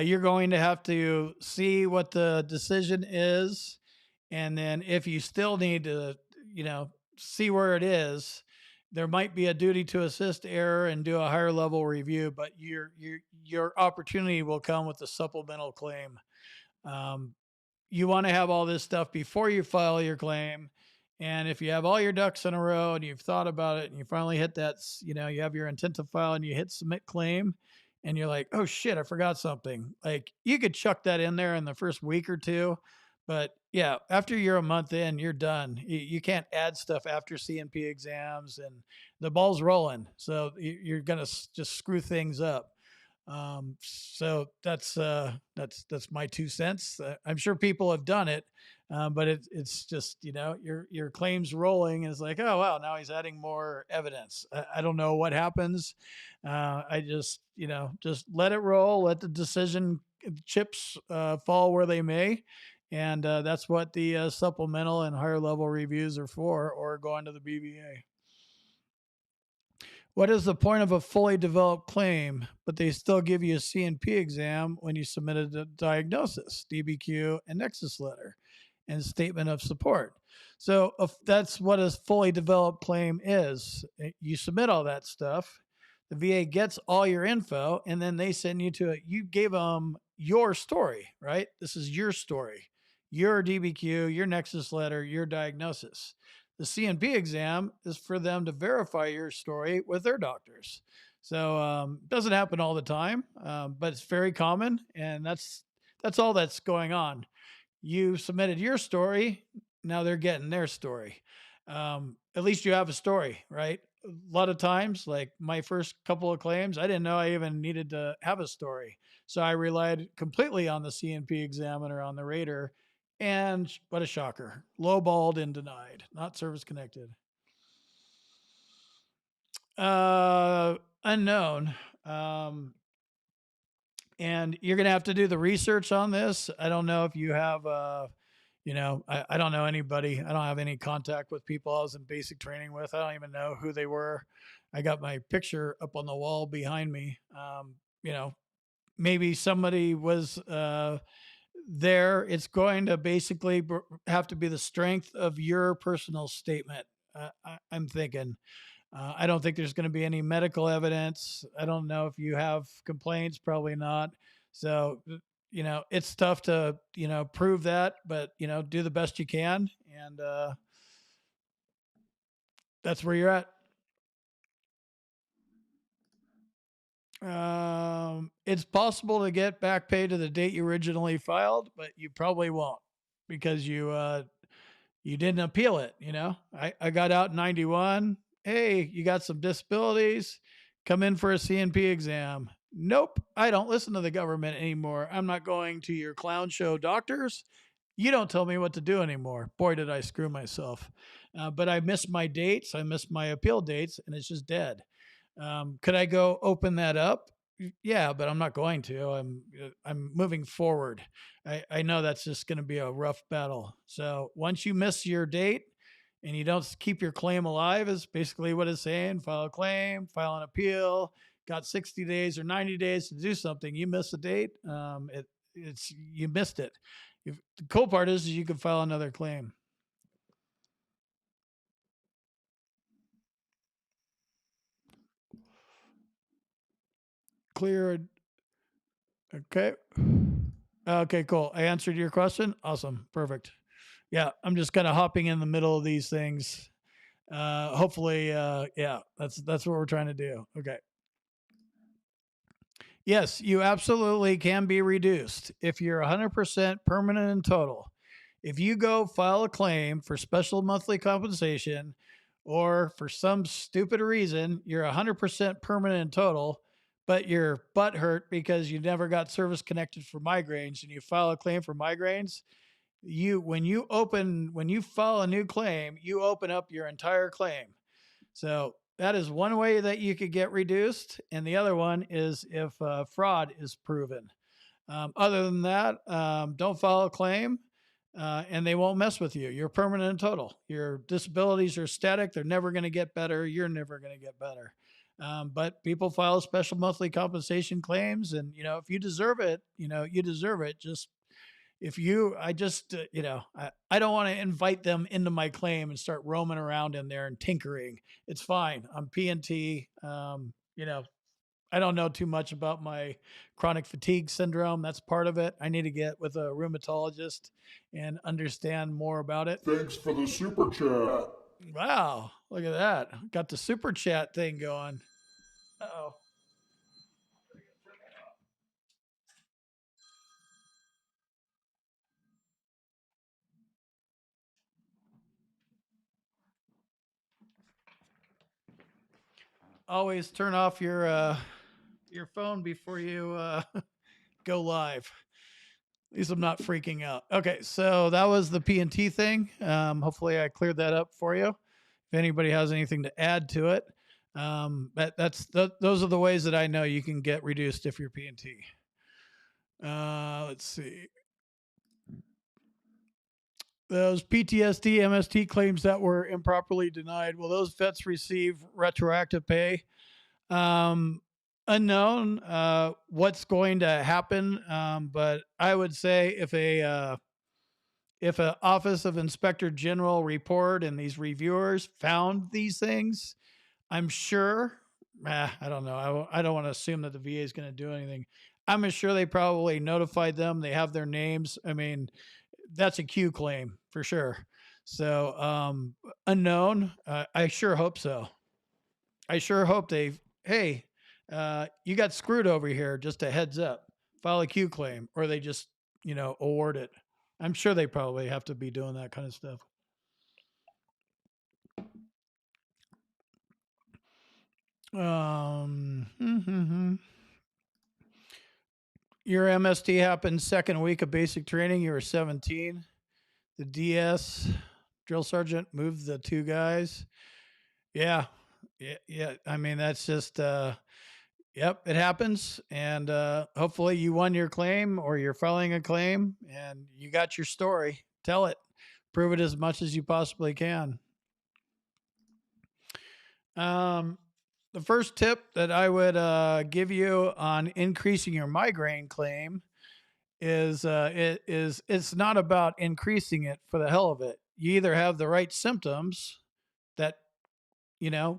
You're going to have to see what the decision is, and then if you still need to, see where it is, there might be a duty to assist error and do a higher level review. But your opportunity will come with the supplemental claim. Um, you want to have all this stuff before you file your claim. And if you have all your ducks in a row and you've thought about it and you finally hit that, you have your intent to file and you hit submit claim and you're like, oh shit, I forgot something. Like you could chuck that in there in the first week or two. But yeah, after you're a month in, you're done. You can't add stuff after CNP exams and the ball's rolling. So you're going to just screw things up. So that's my 2 cents. I'm sure people have done it, but it's just your claims rolling, and it's like, oh wow, now he's adding more evidence. I don't know what happens. I just let it roll, let the decision chips fall where they may, and that's what the supplemental and higher level reviews are for, or going to the BBA. What is the point of a fully developed claim, but they still give you a CNP exam when you submitted a diagnosis, DBQ, and nexus letter, and statement of support? So if that's what a fully developed claim is. You submit all that stuff, the VA gets all your info, and then they send you to it. You gave them your story, right? This is your story, your DBQ, your nexus letter, your diagnosis. The CNP exam is for them to verify your story with their doctors. So it doesn't happen all the time, but it's very common, and that's all that's going on. You submitted your story, now they're getting their story. At least you have a story, right? A lot of times, like my first couple of claims, I didn't know I even needed to have a story. So I relied completely on the CNP examiner on the rater. And what a shocker, lowballed and denied, not service connected. Unknown. Um, and you're going to have to do the research on this. I don't know if you have, I don't know anybody. I don't have any contact with people I was in basic training with. I don't even know who they were. I got my picture up on the wall behind me. You know, maybe somebody was there. It's going to basically have to be the strength of your personal statement. I'm thinking. I don't think there's going to be any medical evidence. I don't know if you have complaints, probably not. So, it's tough to, prove that, but, do the best you can. And that's where you're at. It's possible to get back pay to the date you originally filed, but you probably won't because you didn't appeal it. I got out in 91. Hey, you got some disabilities. Come in for a CNP exam. Nope, I don't listen to the government anymore. I'm not going to your clown show doctors. You don't tell me what to do anymore. Boy, did I screw myself. But I missed my dates. I missed my appeal dates, and it's just dead. Could I go open that up? Yeah, but I'm not going to. I'm moving forward. I know that's just going to be a rough battle. So once you miss your date and you don't keep your claim alive, is basically what it's saying. File a claim, file an appeal. Got 60 days or 90 days to do something. You miss a date. It's you missed it. The cool part is you can file another claim. Cleared. Okay. Okay, cool. I answered your question. Awesome. Perfect. Yeah, I'm just kind of hopping in the middle of these things. Hopefully, yeah, that's what we're trying to do. Okay. Yes, you absolutely can be reduced if you're 100% permanent and total. If you go file a claim for special monthly compensation, or for some stupid reason you're 100% permanent and total, but your butt hurt because you never got service connected for migraines, and you file a claim for migraines, when you file a new claim, you open up your entire claim. So that is one way that you could get reduced, and the other one is if fraud is proven. Other than that, don't file a claim, and they won't mess with you. You're permanent and total. Your disabilities are static. They're never going to get better. You're never going to get better. But people file special monthly compensation claims, and if you deserve it, you deserve it. Just if you I just I don't want to invite them into my claim and start roaming around in there and tinkering. It's fine. I'm PNT. I don't know too much about my chronic fatigue syndrome. That's part of it. I need to get with a rheumatologist and understand more about it. Thanks for the super chat. Wow, look at that. Got the super chat thing going. Uh-oh. Always turn off your phone before you go live. At least I'm not freaking out. Okay, so that was the P&T thing. Hopefully, I cleared that up for you. If anybody has anything to add to it, those are the ways that I know you can get reduced if you're P&T. Let's see. Those PTSD, MST claims that were improperly denied, will those vets receive retroactive pay? Unknown what's going to happen, but I would say if an Office of Inspector General report and these reviewers found these things, I'm sure. I don't know. I don't want to assume that the VA is going to do anything. I'm sure they probably notified them. They have their names. I mean, that's a Q claim for sure. So unknown. I sure hope so. I sure hope hey, you got screwed over here. Just a heads up. File a Q claim, or they just, award it. I'm sure they probably have to be doing that kind of stuff. Your MST happened second week of basic training. You were 17. The DS drill sergeant moved the two guys. Yeah, Yeah, yeah. I mean, that's just yep, it happens. And hopefully you won your claim or you're filing a claim and you got your story. Tell it. Prove it as much as you possibly can. Um the first tip that I would give you on increasing your migraine claim is it's not about increasing it for the hell of it. You either have the right symptoms that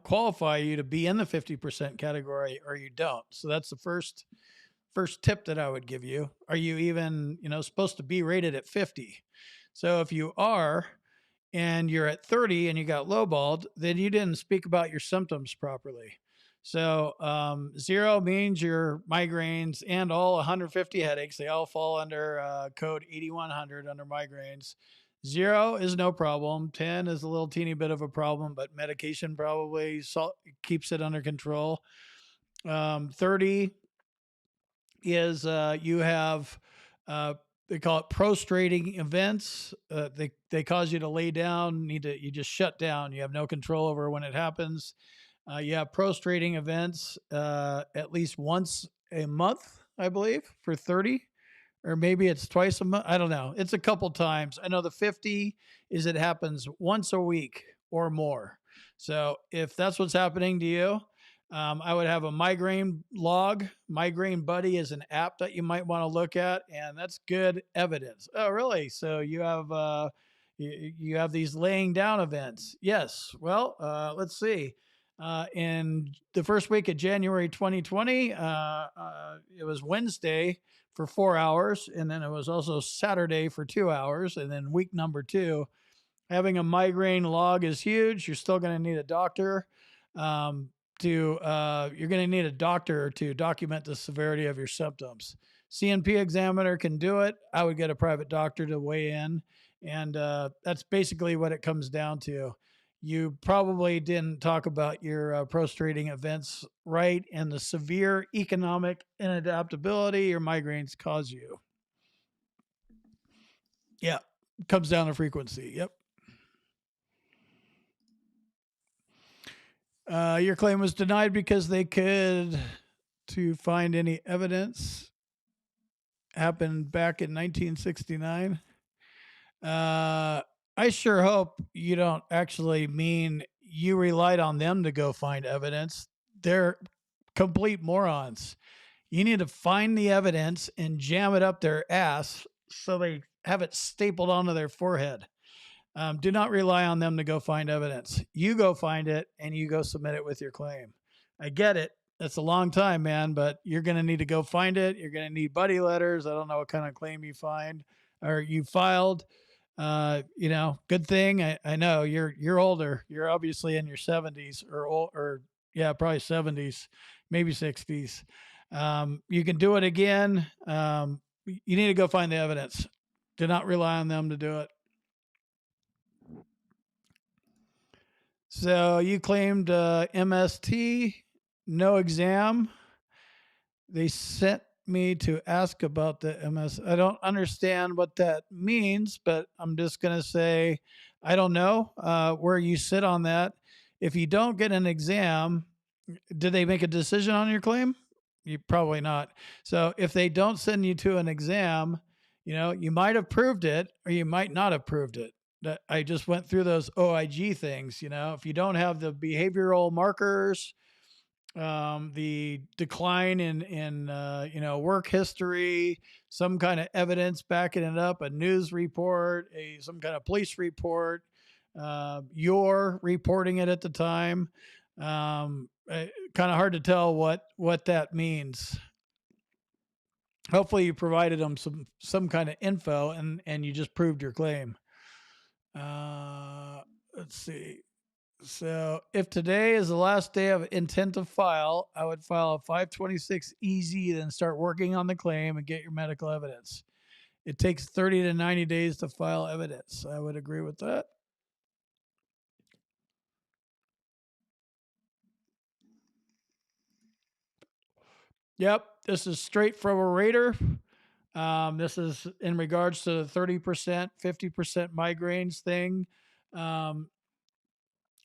qualify you to be in the 50% category or you don't. So that's the first tip that I would give you. Are you even, supposed to be rated at 50? So if you are and you're at 30 and you got lowballed, then you didn't speak about your symptoms properly. So 0 means your migraines and all 150 headaches, they all fall under code 8100 under migraines. 0 is no problem. 10 is a little teeny bit of a problem, but medication probably keeps it under control. 30 is you have they call it prostrating events. They cause you to lay down. You just shut down. You have no control over when it happens. You have prostrating events at least once a month, I believe, for 30, or maybe it's twice a month. I don't know. It's a couple times. I know the 50 is it happens once a week or more. So if that's what's happening to you, I would have a migraine log. Migraine Buddy is an app that you might want to look at, and that's good evidence. Oh, really? So you have these laying down events? Yes. Well, let's see. In the first week of January 2020, it was Wednesday for 4 hours, and then it was also Saturday for 2 hours, and then week number two. Having a migraine log is huge. You're still going to need a doctor um, you're going to need a doctor to document the severity of your symptoms. CNP examiner can do it. I would get a private doctor to weigh in, and that's basically what it comes down to. You probably didn't talk about your prostrating events right and the severe economic inadaptability your migraines cause you. Yeah, comes down to frequency. Yep. Your claim was denied because they could to find any evidence happened back in 1969. I sure hope you don't actually mean you relied on them to go find evidence. They're complete morons. You need to find the evidence and jam it up their ass so they have it stapled onto their forehead. Do not rely on them to go find evidence. You go find it and you go submit it with your claim. I get it. That's a long time, man, but you're going to need to go find it. You're going to need buddy letters. I don't know what kind of claim you find or you filed. Good thing. I know you're older. You're obviously in your 70s or yeah, probably 70s, maybe 60s. You can do it again. You need to go find the evidence. Do not rely on them to do it. So you claimed MST, no exam. They sent me to ask about the MS. I don't understand what that means, but I'm just going to say I don't know where you sit on that. If you don't get an exam, did they make a decision on your claim? You probably not. So if they don't send you to an exam, you might have proved it or you might not have proved it. I just went through those OIG things. If you don't have the behavioral markers, the decline in work history, some kind of evidence backing it up, a news report, some kind of police report, you're reporting it at the time. Kind of hard to tell what that means. Hopefully, you provided them some kind of info, and you just proved your claim. Let's see. So, if today is the last day of intent to file, I would file a 526 easy, then start working on the claim and get your medical evidence. It takes 30 to 90 days to file evidence. I would agree with that. Yep, this is straight from a rater. This is in regards to the 30%, 50% migraines thing. Um,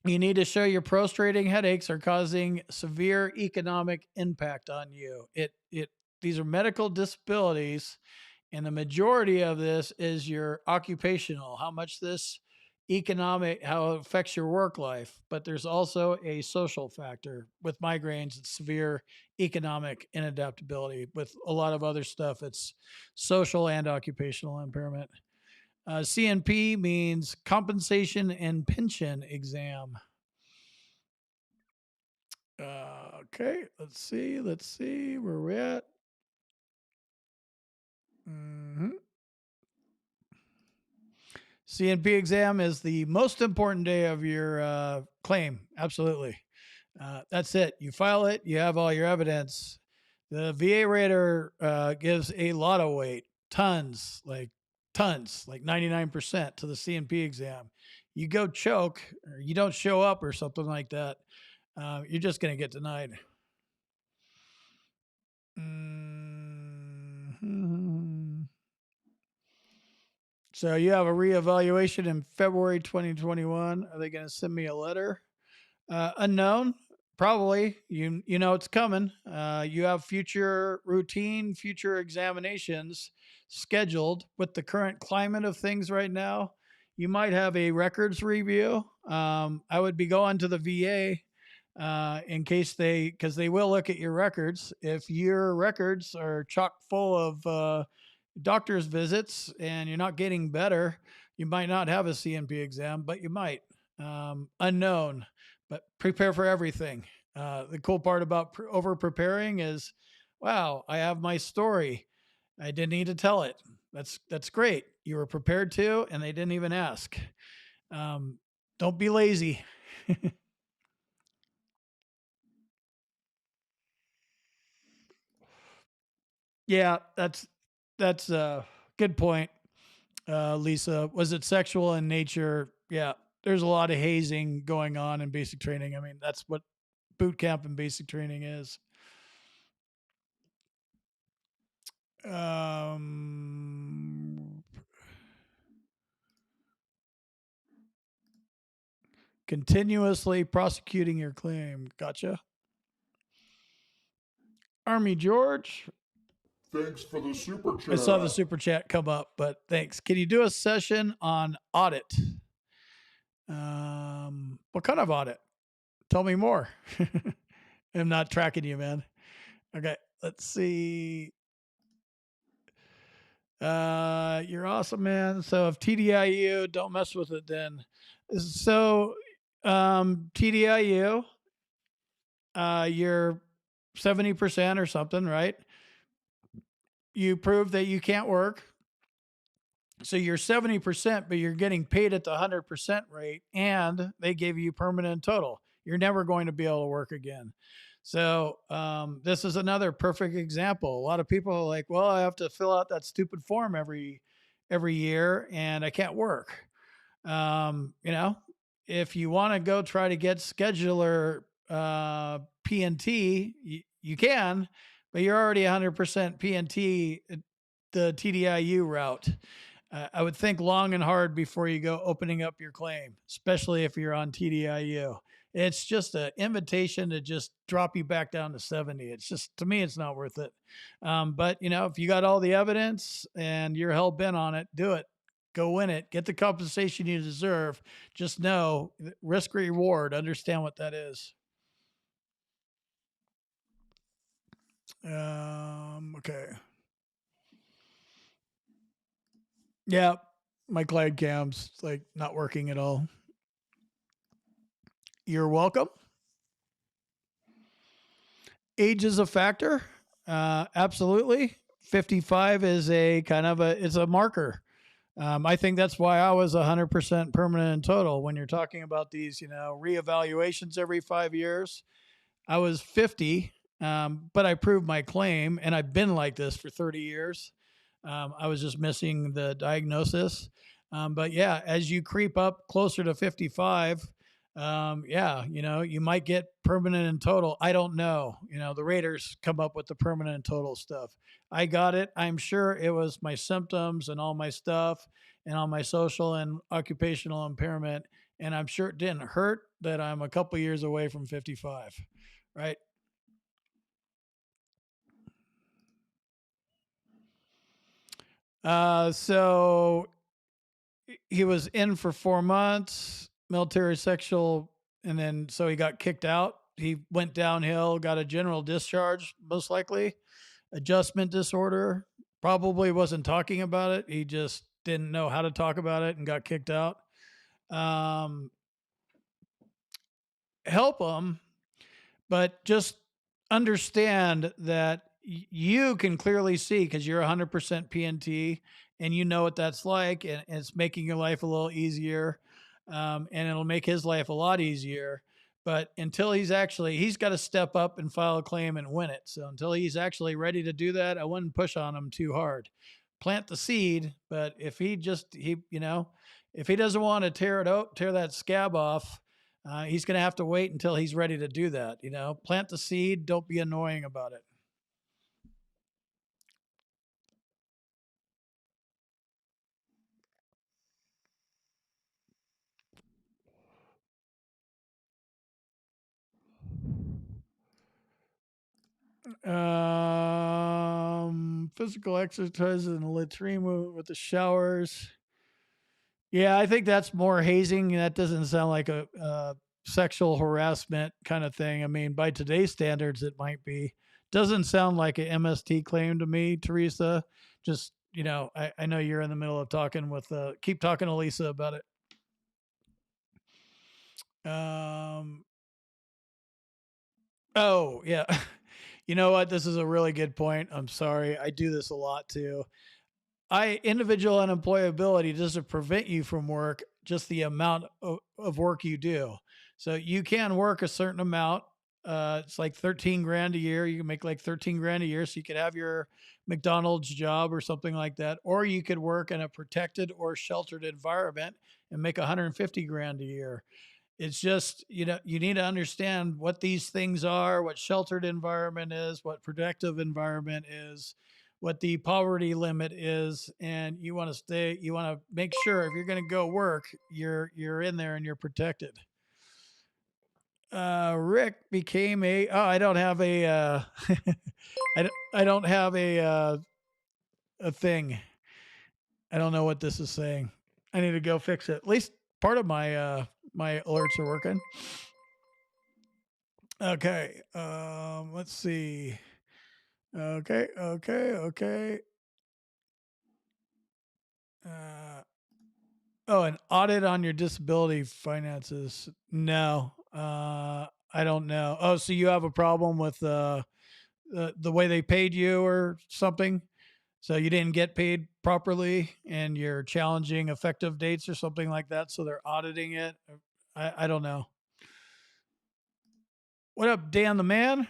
You need to show your prostrating headaches are causing severe economic impact on you. It these are medical disabilities, and the majority of this is your occupational, how much this economic, how it affects your work life. But there's also a social factor with migraines. It's severe economic inadaptability. With a lot of other stuff, it's social and occupational impairment. CNP means compensation and pension exam. Okay, let's see where we're at. Mm-hmm. CNP exam is the most important day of your claim. Absolutely. That's it. You file it, you have all your evidence. The VA rater gives a lot of weight, tons, like 99% to the CNP exam. You go choke or you don't show up or something like that, you're just going to get denied. Mm-hmm. So you have a reevaluation in February 2021. Are they going to send me a letter? Unknown, probably. You know it's coming. You have future examinations scheduled with the current climate of things right now. You might have a records review. I would be going to the VA in case because they will look at your records. If your records are chock full of doctor's visits and you're not getting better, you might not have a CNP exam, but you might. Unknown, but prepare for everything. The cool part about over preparing is, wow, I have my story. I didn't need to tell it. That's great. You were prepared to, and they didn't even ask. Don't be lazy. Yeah, that's a good point, Lisa. Was it sexual in nature? Yeah, there's a lot of hazing going on in basic training. I mean, that's what boot camp and basic training is. Um, Continuously prosecuting your claim. Gotcha. Army George. Thanks for the super I saw the chat. super chat come up, but thanks. Can you do a session on audit? What kind of audit? Tell me more. I'm not tracking you, man. Okay, let's see. You're awesome, man. So if TDIU, don't mess with it then. So TDIU, you're 70% or something, right? You prove that you can't work. So you're 70%, but you're getting paid at the 100% rate, and they gave you permanent total. You're never going to be able to work again. So this is another perfect example. A lot of people are like, well, I have to fill out that stupid form every year, and I can't work. You know, if you want to go try to get scheduler PNT, you can, but you're already 100% PNT the TDIU route. I would think long and hard before you go opening up your claim, especially if you're on TDIU. It's just an invitation to just drop you back down to 70. It's just, to me, it's not worth it. But, you know, if you got all the evidence and you're hell bent on it, do it. Go win it. Get the compensation you deserve. Just know risk reward. Understand what that is. Okay. Yeah. My Glide cam's like not working at all. You're welcome. Age is a factor. Absolutely. 55 is a kind of it's a marker. I think that's why I was 100% permanent in total. When you're talking about these, you know, reevaluations every 5 years, I was 50, but I proved my claim, and I've been like this for 30 years. I was just missing the diagnosis. But yeah, as you creep up closer to 55, yeah, you know, you might get permanent and total. I don't know. You know, the Raiders come up with the permanent and total stuff. I got it. I'm sure it was my symptoms and all my stuff and all my social and occupational impairment. And I'm sure it didn't hurt that I'm a couple years away from 55, right? So he was in for 4 months, military sexual, and then so he got kicked out. He went downhill, got a general discharge, most likely, adjustment disorder. Probably wasn't talking about it. He just didn't know how to talk about it and got kicked out. Um, Help him, but just understand that you can clearly see because you're 100% PNT and you know what that's like, and it's making your life a little easier, and it'll make his life a lot easier. But until he's got to step up and file a claim and win it. So until he's actually ready to do that, I wouldn't push on him too hard. Plant the seed, but if if he doesn't want to tear that scab off, he's going to have to wait until he's ready to do that. Plant the seed. Don't be annoying about it. Physical exercises in the latrine with the showers. Yeah, I think that's more hazing. That doesn't sound like a sexual harassment kind of thing. I mean, by today's standards, it might be. Doesn't sound like an MST claim to me, Teresa. Just I know you're in the middle of talking with. Keep talking to Lisa about it. Um. Oh yeah. You know what? This is a really good point. I'm sorry. I do this a lot too. Individual unemployability doesn't prevent you from work, just the amount of work you do. So you can work a certain amount. It's like 13 grand a year. You can make like 13 grand a year. So you could have your McDonald's job or something like that. Or you could work in a protected or sheltered environment and make 150 grand a year. It's just, you need to understand what these things are, what sheltered environment is, what protective environment is, what the poverty limit is, and you want to make sure if you're going to go work, you're in there and you're protected. Rick became I don't have I don't have a thing. I don't know what this is saying. I need to go fix it. At least part of my alerts are working. Okay. Let's see. Okay. Uh, an audit on your disability finances. No. I don't know. Oh, so you have a problem with the way they paid you or something? So you didn't get paid properly and you're challenging effective dates or something like that. So they're auditing it. I don't know. What up, Dan the man?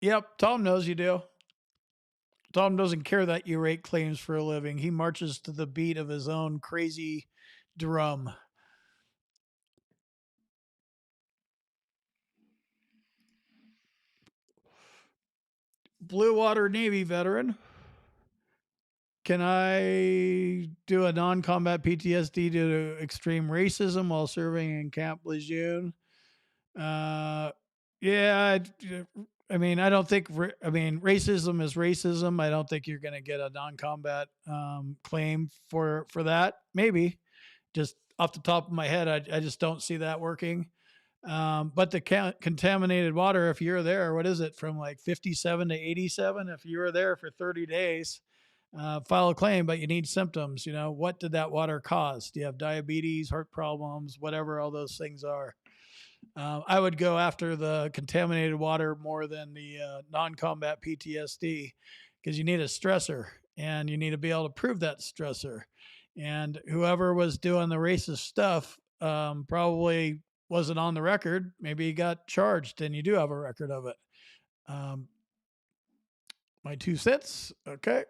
Yep, Tom knows you do. Tom doesn't care that you rate claims for a living. He marches to the beat of his own crazy drum. Blue Water Navy veteran. Can I do a non combat PTSD due to extreme racism while serving in Camp Lejeune? Uh, yeah, I mean, I don't think, I mean, racism is racism. I don't think you're going to get a non combat claim for that. Maybe just off the top of my head, I just don't see that working. But the contaminated water, if you're there, what is it from like 57 to 87? If you were there for 30 days, file a claim, but you need symptoms. What did that water cause? Do you have diabetes, heart problems, whatever all those things are? I would go after the contaminated water more than the non-combat PTSD because you need a stressor and you need to be able to prove that stressor. And whoever was doing the racist stuff probably wasn't on the record. Maybe he got charged and you do have a record of it. Um, my 2 cents. Okay.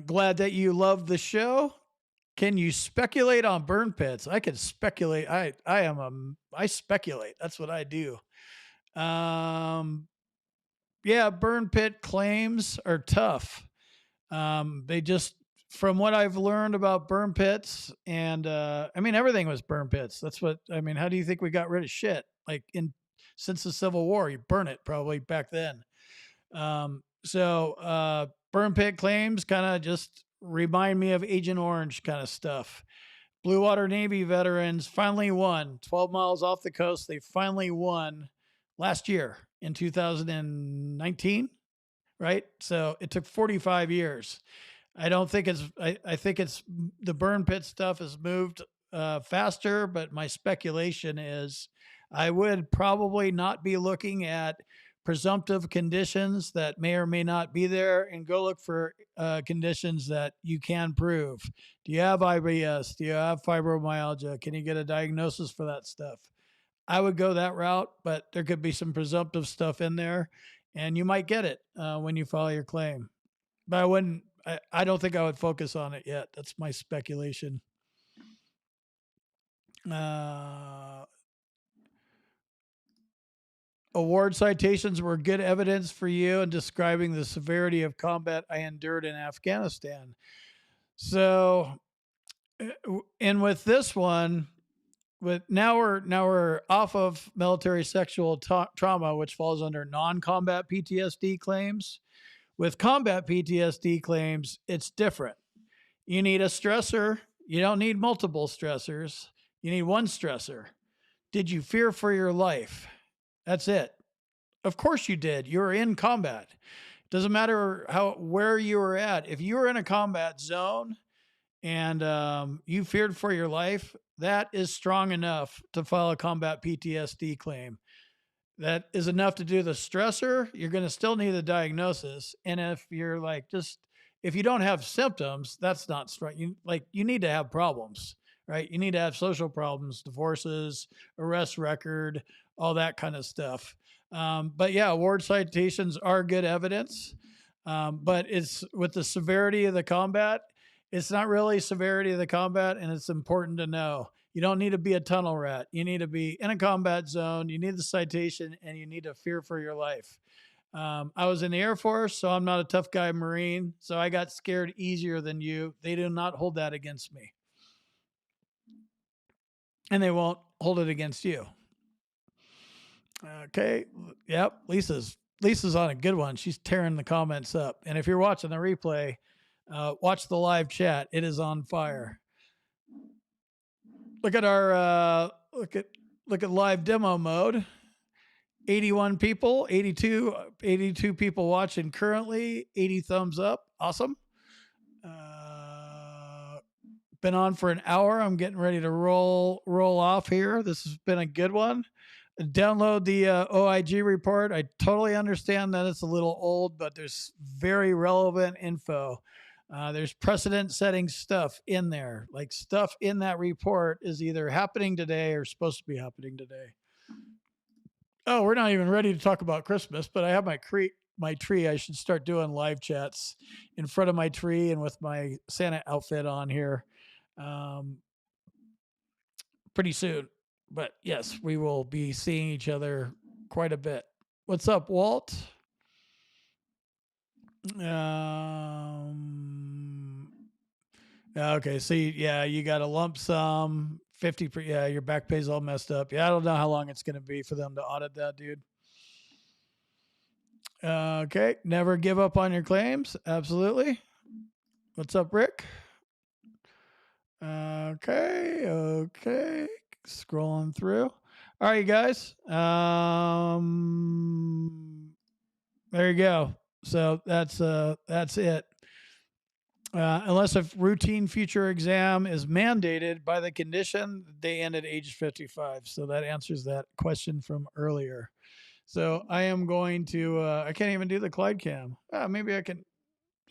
Glad that you love the show. Can you speculate on burn pits? I can speculate. I speculate. That's what I do. Um, yeah, burn pit claims are tough. They just, from what I've learned about burn pits, and I mean, everything was burn pits. That's what I mean. How do you think we got rid of shit? Like in since the Civil War, you burn it probably back then. Burn pit claims kind of just remind me of Agent Orange kind of stuff. Blue Water Navy veterans finally won 12 miles off the coast. They finally won last year in 2019, right? So it took 45 years. I don't think it's, I think it's the burn pit stuff has moved faster, but my speculation is I would probably not be looking at presumptive conditions that may or may not be there and go look for conditions that you can prove. Do you have IBS? Do you have fibromyalgia? Can you get a diagnosis for that stuff? I would go that route, but there could be some presumptive stuff in there, and you might get it when you file your claim. But I wouldn't. I don't think I would focus on it yet. That's my speculation. Uh, Award citations were good evidence for you in describing the severity of combat I endured in Afghanistan. So, and with this one, with now we're off of military sexual trauma, which falls under non-combat PTSD claims. With combat PTSD claims, it's different. You need a stressor. You don't need multiple stressors. You need one stressor. Did you fear for your life? That's it. Of course you did. You were in combat. Doesn't matter where you were at. If you were in a combat zone and you feared for your life, that is strong enough to file a combat PTSD claim. That is enough to do the stressor. You're going to still need a diagnosis. And if you're like, just, if you don't have symptoms, that's not strong. You need to have problems, right? You need to have social problems, divorces, arrest record, all that kind of stuff. But yeah, award citations are good evidence. But it's with the severity of the combat, it's not really severity of the combat. And it's important to know you don't need to be a tunnel rat. You need to be in a combat zone. You need the citation, and you need to fear for your life. I was in the Air Force, so I'm not a tough guy Marine. So I got scared easier than you. They do not hold that against me, and they won't hold it against you. Okay. Yep. Lisa's on a good one. She's tearing the comments up. And if you're watching the replay, watch the live chat. It is on fire. Look at our look at live demo mode. 81 people, 82 people watching currently, 80 thumbs up. Awesome. Been on for an hour. I'm getting ready to roll off here. This has been a good one. Download the OIG report. I totally understand that it's a little old, but there's very relevant info. There's precedent setting stuff in there. Like stuff in that report is either happening today or supposed to be happening today. Oh, we're not even ready to talk about Christmas, but I have my tree. I should start doing live chats in front of my tree and with my Santa outfit on here pretty soon. But yes, we will be seeing each other quite a bit. What's up, Walt? Okay, so you got a lump sum, 50. Yeah, your back pay's all messed up. Yeah, I don't know how long it's going to be for them to audit that, dude. Okay, never give up on your claims. Absolutely. What's up, Rick? Okay. Scrolling through. All right, you guys. There you go. So that's it. Unless a routine future exam is mandated by the condition, they end at age 55. So that answers that question from earlier. So I am going to, I can't even do the Clyde cam. Maybe I can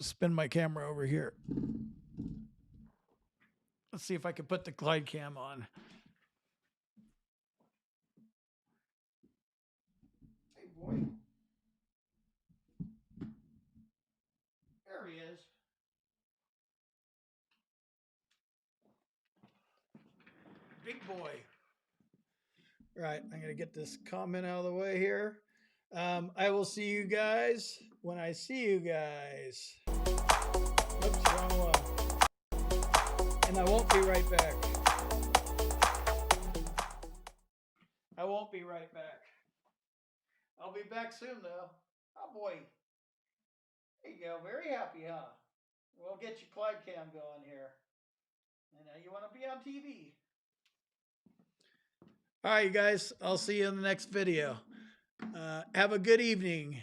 spin my camera over here. Let's see if I can put the Clyde cam on. Hey, boy. There he is. Big boy. Right, I'm going to get this comment out of the way here. I will see you guys when I see you guys. Oops, wrong one. And I won't be right back. I won't be right back. I'll be back soon, though. Oh, boy. There you go. Very happy, huh? We'll get your Clyde cam going here. And now you want to be on TV. All right, you guys. I'll see you in the next video. Have a good evening.